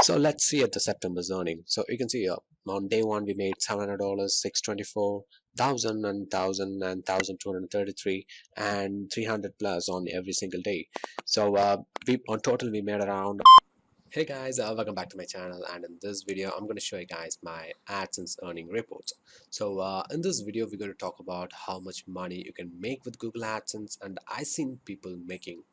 So let's see at the September's earning. So you can see on day one we made $700, 624, 1000 and 1000 and 1233 and 300 plus on every single day. So we on total we made around. Hey guys, welcome back to my channel, and in this video I'm going to show you guys my AdSense earning reports. So in this video we're going to talk about how much money you can make with Google AdSense, and I've seen people making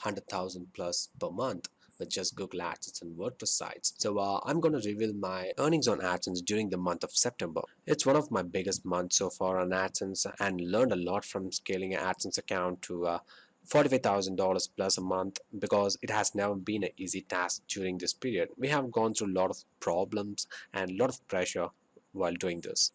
100,000 plus per month with just Google AdSense and WordPress sites. So I'm going to reveal my earnings on AdSense during the month of September. It's one of my biggest months so far on AdSense, and learned a lot from scaling an AdSense account to $45,000 plus a month, because it has never been an easy task during this period. We have gone through a lot of problems and a lot of pressure while doing this.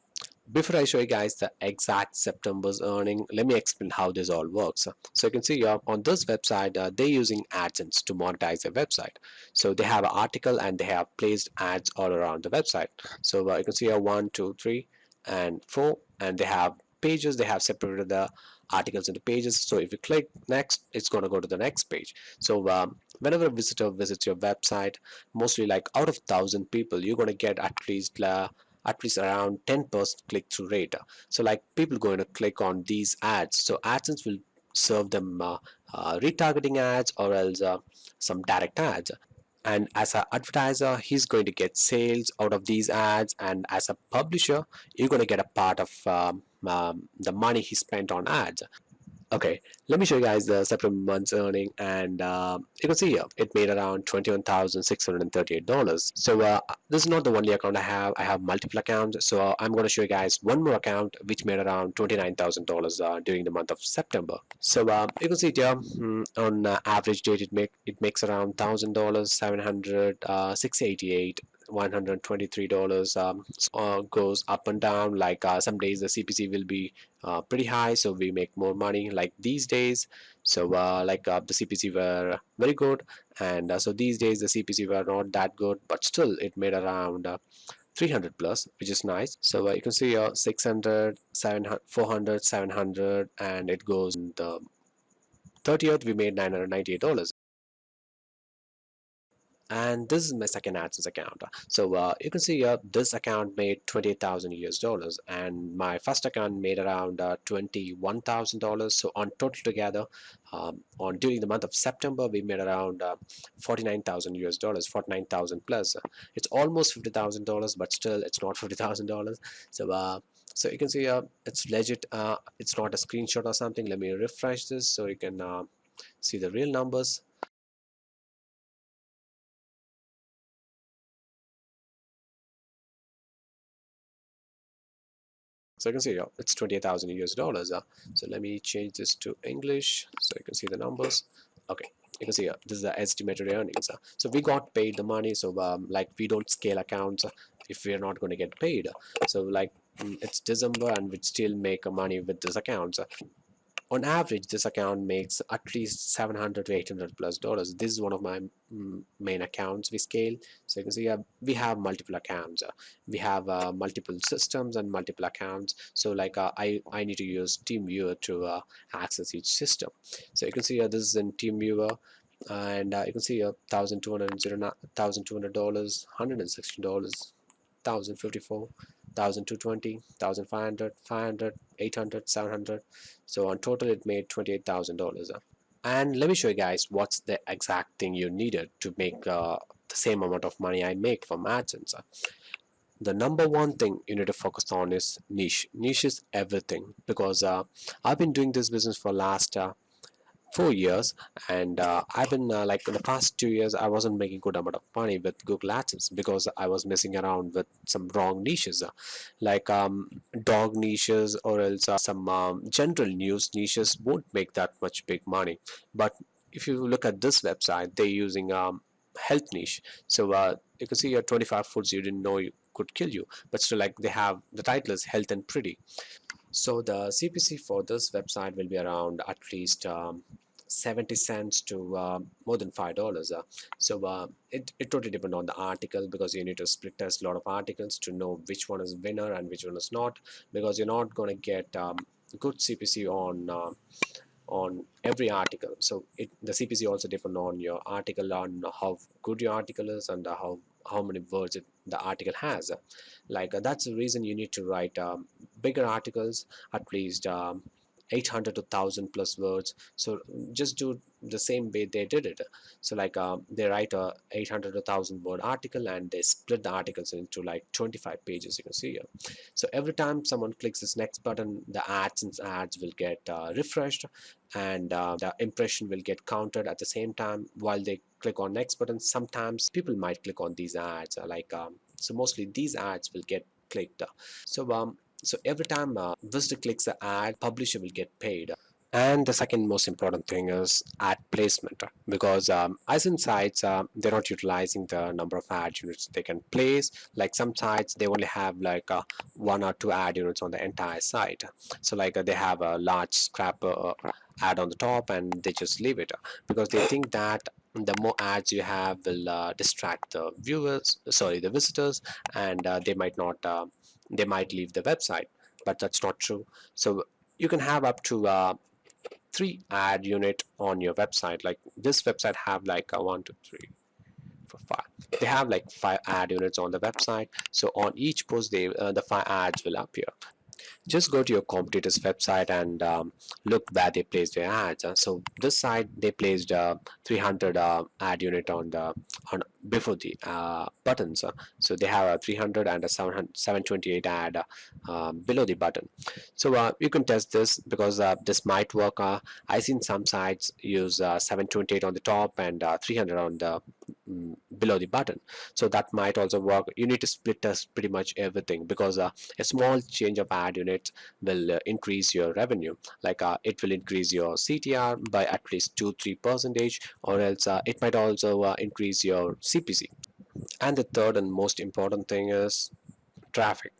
Before I show you guys the exact September's earning, let me explain how this all works. So you can see on this website, they're using AdSense to monetize their website. So they have an article and they have placed ads all around the website. So you can see 1, 2, 3, and 4, and they have pages. They have separated the articles into pages. So if you click next, it's going to go to the next page. So whenever a visitor visits your website, mostly like out of 1,000 people, you're going to get at least around 10% click-through rate. So like people going to click on these ads. So AdSense will serve them retargeting ads, or else some direct ads. And as an advertiser, he's going to get sales out of these ads, and as a publisher, you're going to get a part of the money he spent on ads. Okay, let me show you guys the September month's earning, and you can see here it made around $21,638. So this is not the only account I have. I have multiple accounts. So I'm going to show you guys one more account which made around $29,000 during the month of September. So you can see it here on average date it makes around $1,000, 700, 688. $123 goes up and down. Like some days the CPC will be pretty high, so we make more money like these days. So the CPC were very good, and so these days the CPC were not that good, but still it made around 300 plus, which is nice. So you can see 600, 700, 400, 700, and it goes in the 30th we made $998. And this is my second AdSense account. So you can see this account made 28,000 US dollars, and my first account made around $21,000. So on total together, on during the month of September, we made around 49,000 US dollars, 49,000 plus. It's almost $50,000, but still it's not $50,000. So so you can see it's legit. It's not a screenshot or something. Let me refresh this so you can see the real numbers. So you can see it's 28,000 US dollars. So let me change this to English so you can see the numbers. Okay, you can see this is the estimated earnings. So we got paid the money. So like we don't scale accounts if we are not going to get paid. So like it's December and we still make money with this account. On average, this account makes at least 700 to 800 plus dollars. This is one of my main accounts we scale. So you can see we have multiple accounts. We have multiple systems and multiple accounts. So like I need to use TeamViewer to access each system. So you can see this is in TeamViewer, and you can see $1,200, $1,200, $116, 1,054, 1,220, 1,500, 500, 800, 700. So on total it made $28,000. And let me show you guys what's the exact thing you needed to make the same amount of money I make from AdSense. The number one thing you need to focus on is niche. Niche is everything, because I've been doing this business for last 4 years, and I've been like in the past 2 years I wasn't making good amount of money with Google AdSense because I was messing around with some wrong niches, like dog niches, or else some general news niches won't make that much big money. But if you look at this website, they're using health niche. So you can see your 25 foods you didn't know you could kill you, but still like they have the title is health and pretty. So the CPC for this website will be around at least 70 cents to more than $5. So it totally depends on the article, because you need to split test a lot of articles to know which one is winner and which one is not, because you're not going to get good CPC on every article. So the CPC also depend on your article, on how good your article is, and how many words the article has. That's the reason you need to write bigger articles, at least 800 to 1000 plus words. So just do the same way they did it. So they write a 800 to 1000 word article, and they split the articles into like 25 pages, you can see here. So every time someone clicks this next button, the Adsense ads will get refreshed, and the impression will get counted at the same time while they click on next button. Sometimes people might click on these ads, so mostly these ads will get clicked. So every time visitor clicks the ad, publisher will get paid. And the second most important thing is ad placement, because as in sites, they're not utilizing the number of ad units they can place. Like some sites, they only have one or two ad units on the entire site. So they have a large scrap ad on the top, and they just leave it because they think that the more ads you have will distract the the visitors, and they might leave the website. But that's not true. So you can have up to 3 ad unit on your website. Like this website have one, two, three, four, five. They have like 5 ad units on the website. So on each post, the 5 ads will appear. Just go to your competitor's website and look where they placed their ads. So this site, they placed 300 ad unit on before the buttons. So they have a 300 and a 728 ad below the button. So you can test this, because this might work. I seen some sites use 728 on the top and 300 on the below the button. So that might also work. You need to split test pretty much everything, because a small change of ad units will increase your revenue. It will increase your CTR by at least 2-3%, or else it might also increase your CPC. And the third and most important thing is traffic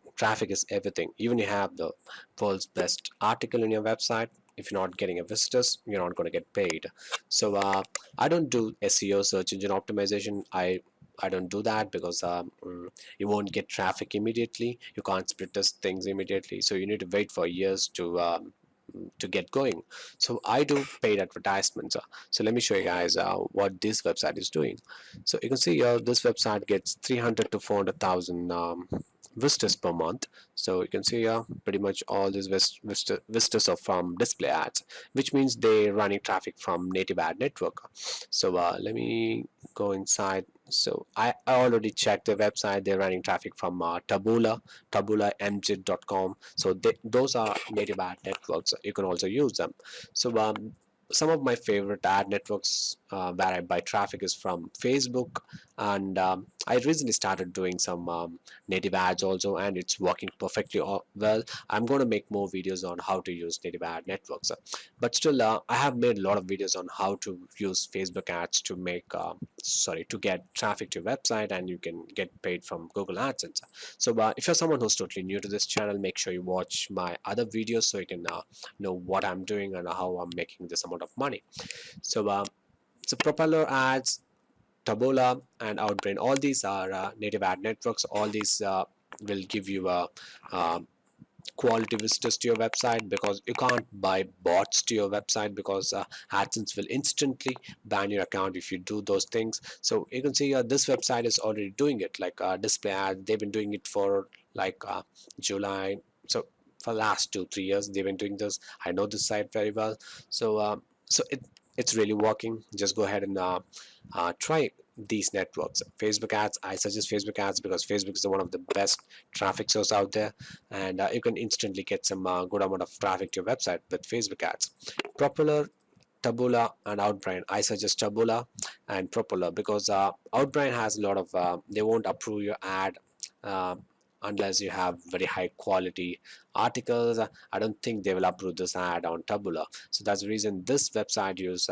is everything. Even you have the world's best article in your website, if you're not getting a visitors, you're not going to get paid. So I don't do SEO, search engine optimization. I don't do that, because you won't get traffic immediately. You can't split test things immediately, so you need to wait for years to get going. So I do paid advertisements. So let me show you guys what this website is doing. So you can see this website gets 300 to 400,000 visitors per month. So you can see pretty much all these visitors are from display ads, which means they're running traffic from native ad network. So let me go inside. So I already checked the website. They're running traffic from taboolamj.com. So those are native ad networks. You can also use them. So some of my favorite ad networks where I buy traffic is from Facebook, and I recently started doing some native ads also, and it's working perfectly well. I'm going to make more videos on how to use native ad networks, but still I have made a lot of videos on how to use Facebook ads to to get traffic to your website, and you can get paid from Google AdSense. So if you're someone who's totally new to this channel, make sure you watch my other videos so you can know what I'm doing and how I'm making this amount of money. So Propeller ads, Taboola, and Outbrain, all these are native ad networks. All these will give you a quality visitors to your website, because you can't buy bots to your website, because AdSense will instantly ban your account if you do those things. So you can see this website is already doing it, display ad. They've been doing it for July. So for last 2-3 years they've been doing this. I know this site very well. So it's really working. Just go ahead and try these networks. Facebook ads, I suggest Facebook ads, because Facebook is one of the best traffic source out there, and you can instantly get some good amount of traffic to your website with Facebook ads. Propeller, Taboola, and Outbrain. I suggest Taboola and Propeller, because Outbrain has a lot of they won't approve your ad unless you have very high quality articles. I don't think they will approve this ad on Taboola. So that's the reason this website use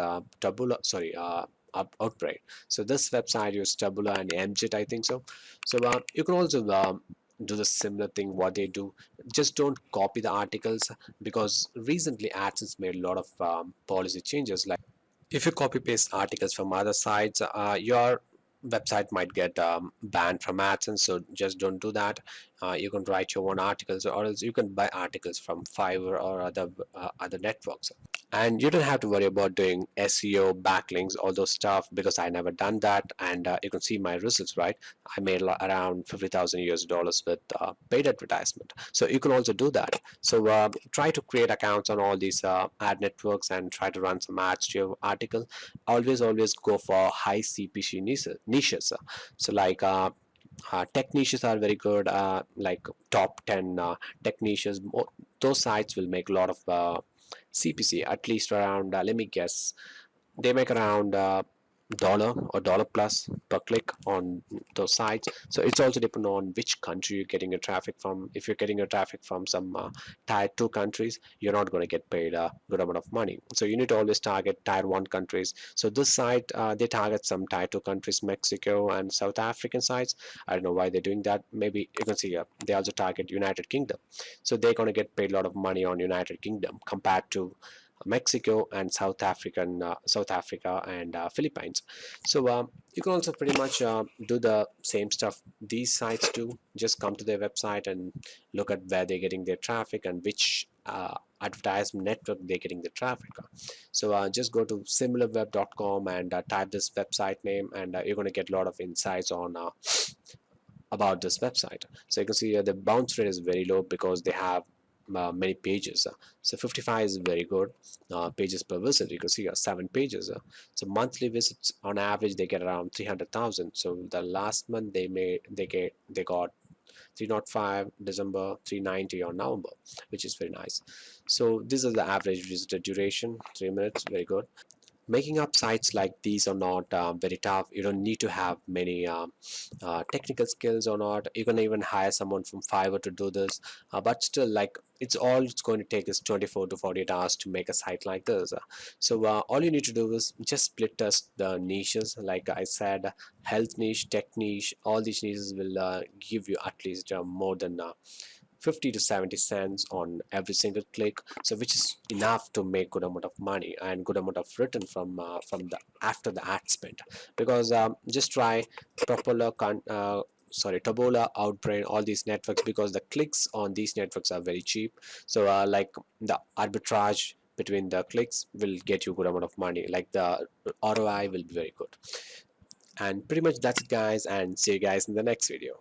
Outbrain. So this website use Taboola and MJIT, I think so. So you can also do the similar thing what they do. Just don't copy the articles, because recently AdSense made a lot of policy changes. Like if you copy paste articles from other sites, your website might get banned from AdSense. So just don't do that. You can write your own articles, or else you can buy articles from Fiverr or other networks. And you don't have to worry about doing SEO, backlinks, all those stuff, because I never done that. And you can see my results, right? I made around 50,000 US dollars with paid advertisement. So you can also do that. So try to create accounts on all these ad networks and try to run some ads to your article. Always go for high CPC niches. So like tech niches are very good, like top 10 tech niches. Those sites will make a lot of CPC, at least around, let me guess, they make around dollar or dollar plus per click on those sites. So it's also depend on which country you're getting your traffic from. If you're getting your traffic from some tier 2 countries, you're not going to get paid a good amount of money. So you need to always target tier 1 countries. So this site, they target some tier 2 countries, Mexico and South African sites. I don't know why they're doing that. Maybe you can see they also target United Kingdom. So they're going to get paid a lot of money on United Kingdom compared to Mexico and South Africa and Philippines. So you can also pretty much do the same stuff these sites do. Just come to their website and look at where they're getting their traffic and which advertisement network they're getting the traffic. So just go to similarweb.com and type this website name, and you're going to get a lot of insights on about this website. So you can see the bounce rate is very low because they have many pages. So 55 is very good. Pages per visit, you can see 7 pages. So monthly visits on average they get around 300,000. So the last month they got 305, December 390 on November, which is very nice. So this is the average visitor duration, 3 minutes, very good. Making up sites like these are not very tough. You don't need to have many technical skills or not. You can even hire someone from Fiverr to do this, but still, like, it's going to take is 24 to 48 hours to make a site like this. So all you need to do is just split test the niches. Like I said, health niche, tech niche, all these niches will give you at least more than 50 to 70 cents on every single click, so which is enough to make good amount of money and good amount of return from the after the ad spend. Because just try Propola Tobola, Outbrain, all these networks, because the clicks on these networks are very cheap. So like the arbitrage between the clicks will get you good amount of money, like the ROI will be very good. And pretty much that's it, guys, and see you guys in the next video.